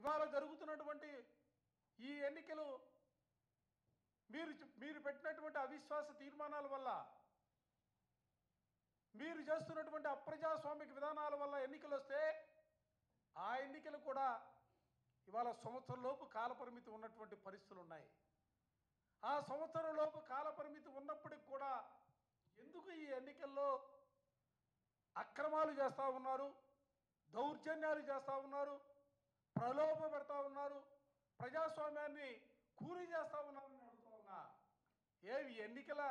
ఇవాళ జరుగుతున్నటువంటి ఈ ఎన్నికలు మీరు పెట్టినటువంటి అవిశ్వాస తీర్మానాల వల్ల, మీరు చేస్తున్నటువంటి అప్రజాస్వామిక విధానాల వల్ల ఎన్నికలు వస్తే ఆ ఎన్నికలు కూడా ఇవాళ సంవత్సరంలోపు కాలపరిమితి ఉన్నటువంటి పరిస్థితులు ఉన్నాయి. ఆ సంవత్సరంలోపు కాలపరిమితి ఉన్నప్పటికి కూడా ఎందుకు ఈ ఎన్నికల్లో అక్రమాలు చేస్తూ ఉన్నారు, దౌర్జన్యాలు చేస్తూ ఉన్నారు, ప్రలోభ పెడతా ఉన్నారు, ప్రజాస్వామ్యాన్ని కూలీ చేస్తూ ఉన్నారని అడుగుతూ ఉన్నా. ఏవి ఎన్నికల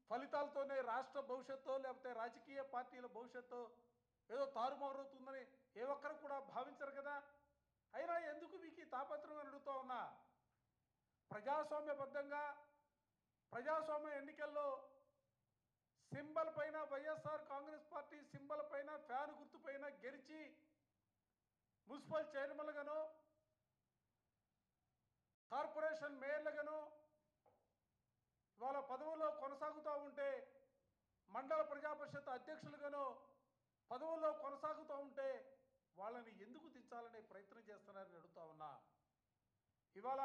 ఫలితాలతోనే రాష్ట్ర భవిష్యత్తు లేకపోతే రాజకీయ పార్టీల భవిష్యత్తు ఏదో తారుమారవుతుందని ఏ ఒక్కరు కూడా భావించరు కదా. అయినా ఎందుకు మీకు ఈ తాపత్రం అని అడుగుతూ ఉన్నా. ప్రజాస్వామ్యబద్ధంగా ప్రజాస్వామ్య ఎన్నికల్లో సింబల్ పైన వైఎస్ఆర్ కాంగ్రెస్ పార్టీ సింబల్ పైన ఫ్యాన్ గుర్తు పైన గెలిచి మున్సిపల్ చైర్మన్లుగాను, కార్పొరేషన్ మేయర్లుగాను ఇవాళ పదవుల్లో కొనసాగుతూ ఉంటే, మండల ప్రజాపరిషత్ అధ్యక్షులుగాను పదవుల్లో కొనసాగుతూ ఉంటే వాళ్ళని ఎందుకు దించాలనే ప్రయత్నం చేస్తున్నారని అడుగుతా ఉన్నా. ఇవాళ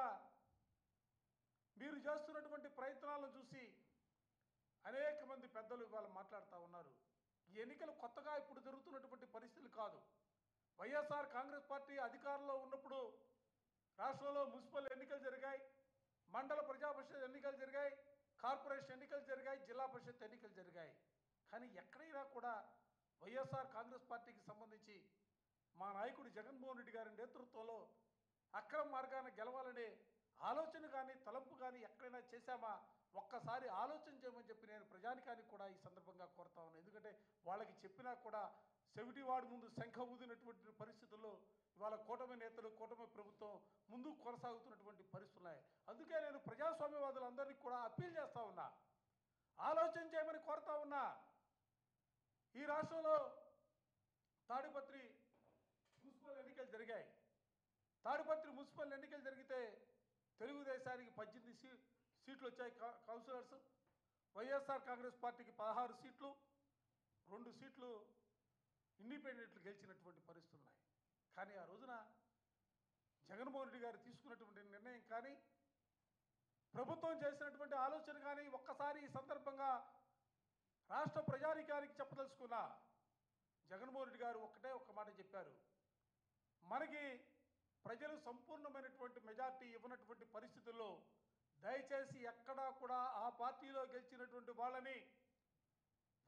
మీరు చేస్తున్నటువంటి ప్రయత్నాలను చూసి అనేక మంది పెద్దలు ఇవాళ మాట్లాడుతూ ఉన్నారు. ఈ ఎన్నికలు కొత్తగా ఇప్పుడు జరుగుతున్నటువంటి పరిస్థితులు కాదు. వైఎస్ఆర్ కాంగ్రెస్ పార్టీ అధికారంలో ఉన్నప్పుడు రాష్ట్రంలో మున్సిపల్ ఎన్నికలు జరిగాయి, మండల ప్రజాపరిషత్ ఎన్నికలు జరిగాయి, కార్పొరేషన్ ఎన్నికలు జరిగాయి, జిల్లా పరిషత్ ఎన్నికలు జరిగాయి. కానీ ఎక్కడైనా కూడా వైఎస్ఆర్ కాంగ్రెస్ పార్టీకి సంబంధించి మా నాయకుడు జగన్మోహన్ రెడ్డి గారి నేతృత్వంలో అక్రమ మార్గాన గెలవాలనే ఆలోచన కానీ తలంపు కానీ ఎక్కడైనా చేశామా? ఒక్కసారి ఆలోచన చేయమని చెప్పి నేను ప్రజానికానికి కూడా ఈ సందర్భంగా కోరుతా ఉన్నాను. ఎందుకంటే వాళ్ళకి చెప్పినా కూడా చెవిటివాడు ముందు శంఖ ఊదినటువంటి పరిస్థితుల్లో ఇవాళ కూటమి నేతలు, కూటమి ప్రభుత్వం ముందుకు కొనసాగుతున్నటువంటి పరిస్థితులు ఉన్నాయి. అందుకే నేను ప్రజాస్వామ్యవాదులందరినీ కూడా అప్పీల్ చేస్తూ ఉన్నా, ఆలోచన చేయమని కోరుతా ఉన్నా. ఈ రాష్ట్రంలో తాడిపత్రి మున్సిపల్ ఎన్నికలు జరిగాయి. తాడిపత్రి మున్సిపల్ ఎన్నికలు జరిగితే తెలుగుదేశానికి 18 సీట్లు వచ్చాయి కౌన్సిలర్స్, వైఎస్ఆర్ కాంగ్రెస్ పార్టీకి 16 సీట్లు, 2 సీట్లు ఇండిపెండెంట్లు గెలిచినటువంటి పరిస్థితులు ఉన్నాయి. కానీ ఆ రోజున జగన్మోహన్ రెడ్డి గారు తీసుకున్నటువంటి నిర్ణయం కానీ, ప్రభుత్వం చేసినటువంటి ఆలోచన కానీ ఒక్కసారి ఈ సందర్భంగా రాష్ట్ర ప్రజానికానికి చెప్పదలుచుకున్నా. జగన్మోహన్ రెడ్డి గారు ఒక్క మాట చెప్పారు, మనకి ప్రజలు సంపూర్ణమైనటువంటి మెజార్టీ ఇవ్వనటువంటి పరిస్థితుల్లో దయచేసి ఎక్కడా కూడా ఆ పార్టీలో గెలిచినటువంటి వాళ్ళని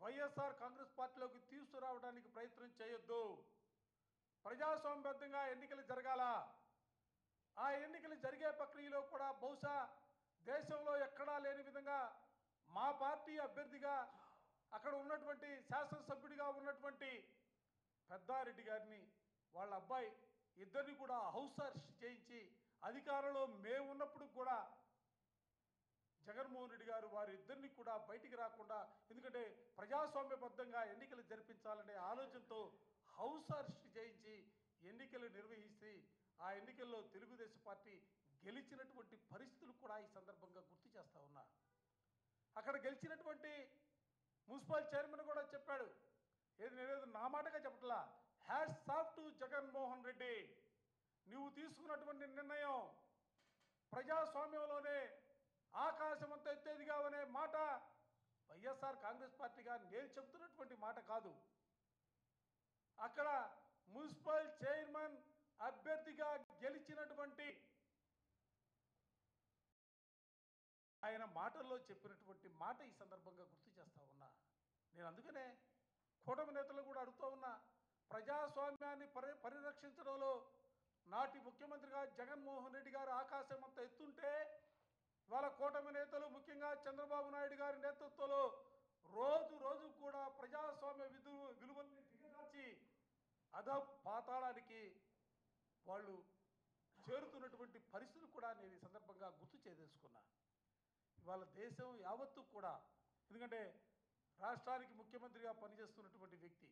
వైఎస్ఆర్ కాంగ్రెస్ పార్టీలోకి తీసుకురావడానికి ప్రయత్నం చేయొద్దు. ప్రజాస్వామ్యబద్ధంగా ఎన్నికలు జరగాల. ఆ ఎన్నికలు జరిగే ప్రక్రియలో కూడా బహుశా దేశంలో ఎక్కడా లేని విధంగా మా పార్టీ అభ్యర్థిగా అక్కడ ఉన్నటువంటి శాసనసభ్యుడిగా ఉన్నటువంటి పెద్దారెడ్డి గారిని వాళ్ళ అబ్బాయి ఇద్దరిని కూడా హౌస్ అరెస్ట్ చేయించి అధికారంలో మేము ఉన్నప్పుడు కూడా జగన్మోహన్ రెడ్డి గారు వారిద్దరిని కూడా బయటికి రాకుండా, ఎందుకంటే ప్రజాస్వామ్యబద్ధంగా ఎన్నికలు జరిపించాలనే ఆలోచనతో హౌస్ అరెస్ట్ చేయించి ఎన్నికలు నిర్వహిస్తే ఆ ఎన్నికల్లో తెలుగుదేశం పార్టీ గెలిచినటువంటి పరిస్థితులు కూడా ఈ సందర్భంగా గుర్తు చేస్తూ ఉన్నా. అక్కడ గెలిచినటువంటి మున్సిపల్ చైర్మన్ కూడా చెప్పాడు, నేనేదో నా మాటగా చెప్పట్లా, hats off to Jaganmohan Reddy, నువ్వు తీసుకున్నటువంటి నిర్ణయం ప్రజాస్వామ్యంలోనే ఆకాశం అంత ఎత్తేదిగా అనే మాట వైఎస్ఆర్ కాంగ్రెస్ పార్టీగా నేను చెబుతున్నటువంటి మాట కాదు. అక్కడ మున్సిపల్ చైర్మన్ అభ్యర్థిగా గెలిచినటువంటి ఆయన మాటల్లో చెప్పినటువంటి మాట ఈ సందర్భంగా గుర్తు చేస్తూ ఉన్నా. నేను అందుకనే కూటమి నేతలు కూడా అడుగుతూ ఉన్నా, ప్రజాస్వామ్యాన్ని పరిరక్షించడంలో నాటి ముఖ్యమంత్రిగా జగన్మోహన్ రెడ్డి గారు ఆకాశం అంత ఎత్తుంటే వాళ్ళ కూటమి నేతలు ముఖ్యంగా చంద్రబాబు నాయుడు గారి నేతృత్వంలో రోజు రోజు కూడా ప్రజాస్వామ్య విలువల్ని దిగదార్చి పాతాళానికి వాళ్ళు చేరుతున్నటువంటి పరిస్థితులు కూడా నేను ఈ సందర్భంగా గుర్తు చేయదలుచుకున్నా. ఇవాళ దేశం యావత్తు కూడా, ఎందుకంటే రాష్ట్రానికి ముఖ్యమంత్రిగా పనిచేస్తున్నటువంటి వ్యక్తి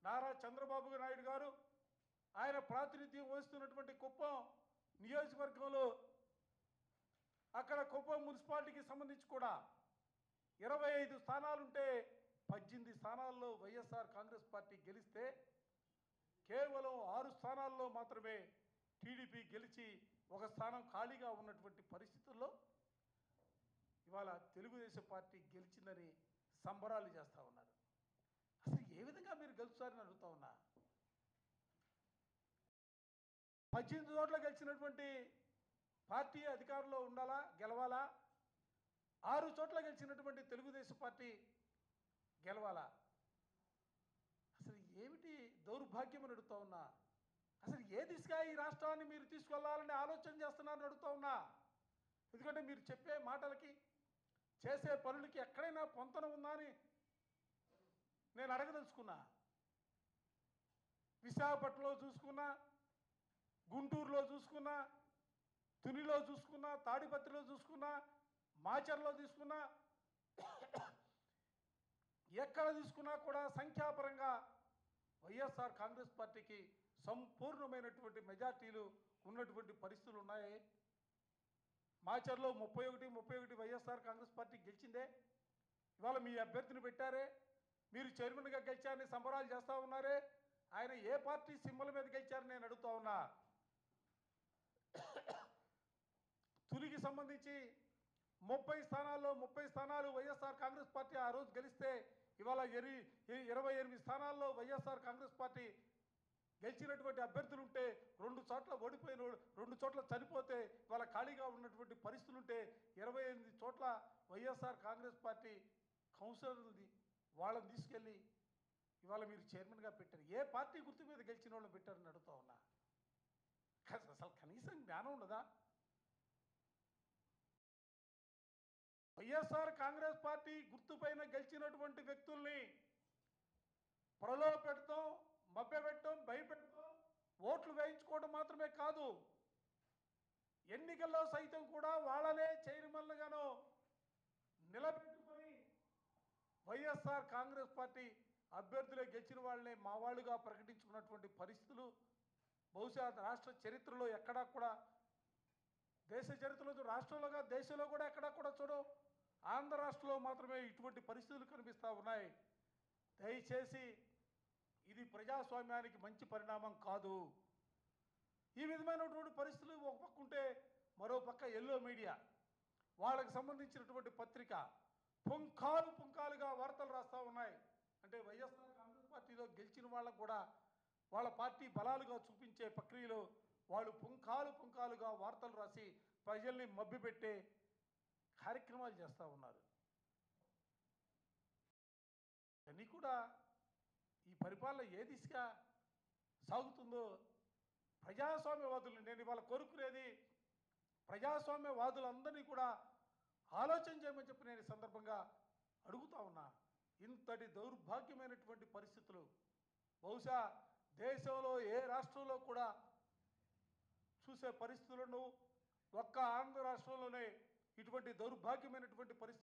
నారా చంద్రబాబు నాయుడు గారు, ఆయన ప్రాతినిధ్యం వహిస్తున్నటువంటి కుప్పం నియోజకవర్గంలో అక్కడ కుప్పం మున్సిపాలిటీకి సంబంధించి కూడా 25 స్థానాలుంటే 18 స్థానాల్లో వైఎస్ఆర్ కాంగ్రెస్ పార్టీ గెలిస్తే కేవలం 6 స్థానాల్లో మాత్రమే టీడీపీ గెలిచి ఒక స్థానం ఖాళీగా ఉన్నటువంటి పరిస్థితుల్లో ఇవాళ తెలుగుదేశం పార్టీ గెలిచిందని సంబరాలు చేస్తూ ఉన్నారు. అసలు ఏ విధంగా మీరు గెలుస్తారని అడుగుతా ఉన్నా. 18 చోట్ల గెలిచినటువంటి పార్టీ అధికారంలో ఉండాలా, గెలవాలా? 6 చోట్ల గెలిచినటువంటి తెలుగుదేశం పార్టీ గెలవాలా? అసలు ఏమిటి దౌర్భాగ్యం అని అడుగుతా ఉన్నా. అసలు ఏ దిశగా ఈ రాష్ట్రాన్ని మీరు తీసుకెళ్లాలని ఆలోచన చేస్తున్నారని అడుగుతా ఉన్నా. ఎందుకంటే మీరు చెప్పే మాటలకి చేసే పనులకి ఎక్కడైనా పొంతన ఉందా అని నేను అడగదలుచుకున్నా. విశాఖపట్నంలో చూసుకున్నా, గుంటూరులో చూసుకున్నా, తునిలో చూసుకున్నా, తాడిపత్రిలో చూసుకున్నా, మాచర్లో తీసుకున్నా, ఎక్కడ తీసుకున్నా కూడా సంఖ్యాపరంగా వైఎస్ఆర్ కాంగ్రెస్ పార్టీకి సంపూర్ణమైనటువంటి మెజార్టీలు ఉన్నటువంటి పరిస్థితులు ఉన్నాయి. మాచర్లో 31 వైఎస్ఆర్ కాంగ్రెస్ పార్టీ గెలిచిందే. ఇవాళ మీ అభ్యర్థిని పెట్టారే, మీరు చైర్మన్గా గెలిచారని సంబరాలు చేస్తూ ఉన్నారే. ఆయన ఏ పార్టీ సింబల్ మీద గెలిచారని నేను అడుగుతా ఉన్నా. తులికి సంబంధించి 30 స్థానాల్లో 30 స్థానాలు వైఎస్ఆర్ కాంగ్రెస్ పార్టీ ఆ రోజు గెలిస్తే ఇవాళ 28 స్థానాల్లో వైఎస్ఆర్ కాంగ్రెస్ పార్టీ గెలిచినటువంటి అభ్యర్థులు ఉంటే 2 చోట్ల ఓడిపోయిన 2 చోట్ల చనిపోతే ఇవాళ ఖాళీగా ఉన్నటువంటి పరిస్థితులు ఉంటే 28 చోట్ల వైఎస్ఆర్ కాంగ్రెస్ పార్టీ కౌన్సిలర్ది వాళ్ళని తీసుకెళ్ళి ఇవాళ మీరు చైర్మన్గా పెట్టారు. ఏ పార్టీ గుర్తు మీద గెలిచిన వాళ్ళని పెట్టారని అడుగుతా ఉన్నా. అసలు కనీసం జ్ఞానం ఉండదా? వైఎస్ఆర్ కాంగ్రెస్ పార్టీ గుర్తుపైన గెలిచినటువంటి వ్యక్తుల్ని ప్రలోభపెడతాం, మభ్యపెట్టడం, భయపెట్టడం, ఓట్లు వేయించుకోవడం మాత్రమే కాదు, ఎన్నికల్లో సైతం కూడా వాళ్ళనే చైర్మన్లుగాను నిలబెట్టుకొని వైఎస్ఆర్ కాంగ్రెస్ పార్టీ అభ్యర్థులే గెలిచిన వాళ్ళనే మా వాళ్ళుగా ప్రకటించుకున్నటువంటి పరిస్థితులు బహుశా రాష్ట్ర చరిత్రలో ఎక్కడా కూడా, దేశ చరిత్రలో రాష్ట్రంలోగా దేశంలో కూడా ఎక్కడా కూడా చూడవు. ఆంధ్ర రాష్ట్రంలో మాత్రమే ఇటువంటి పరిస్థితులు కనిపిస్తూ ఉన్నాయి. దయచేసి ఇది ప్రజాస్వామ్యానికి మంచి పరిణామం కాదు. ఈ విధమైనటువంటి పరిస్థితులు ఒక పక్క ఉంటే మరో పక్క ఎల్లో మీడియా వాళ్ళకి సంబంధించినటువంటి పత్రిక పుంఖాలుగా వార్తలు రాస్తూ ఉన్నాయి. అంటే వైఎస్ఆర్ కాంగ్రెస్ పార్టీలో గెలిచిన వాళ్ళకు కూడా వాళ్ళ పార్టీ బలాలుగా చూపించే ప్రక్రియలో వాళ్ళు పుంఖాలుగా వార్తలు రాసి ప్రజల్ని మభ్యపెట్టే కార్యక్రమాలు చేస్తూ ఉన్నారు. అన్నీ కూడా ఈ పరిపాలన ఏ దిశగా సాగుతుందో ప్రజాస్వామ్యవాదులు, నేను ఇవాళ కోరుకునేది ప్రజాస్వామ్యవాదులందరినీ కూడా ఆలోచన చేయమని చెప్పి నేను ఈ సందర్భంగా అడుగుతా ఉన్నా. ఇంతటి దౌర్భాగ్యమైనటువంటి పరిస్థితులు బహుశా దేశంలో ఏ రాష్ట్రంలో కూడా చూసే పరిస్థితులను ఒక్క ఆంధ్ర రాష్ట్రంలోనే ఇటువంటి దౌర్భాగ్యమైనటువంటి పరిస్థితులు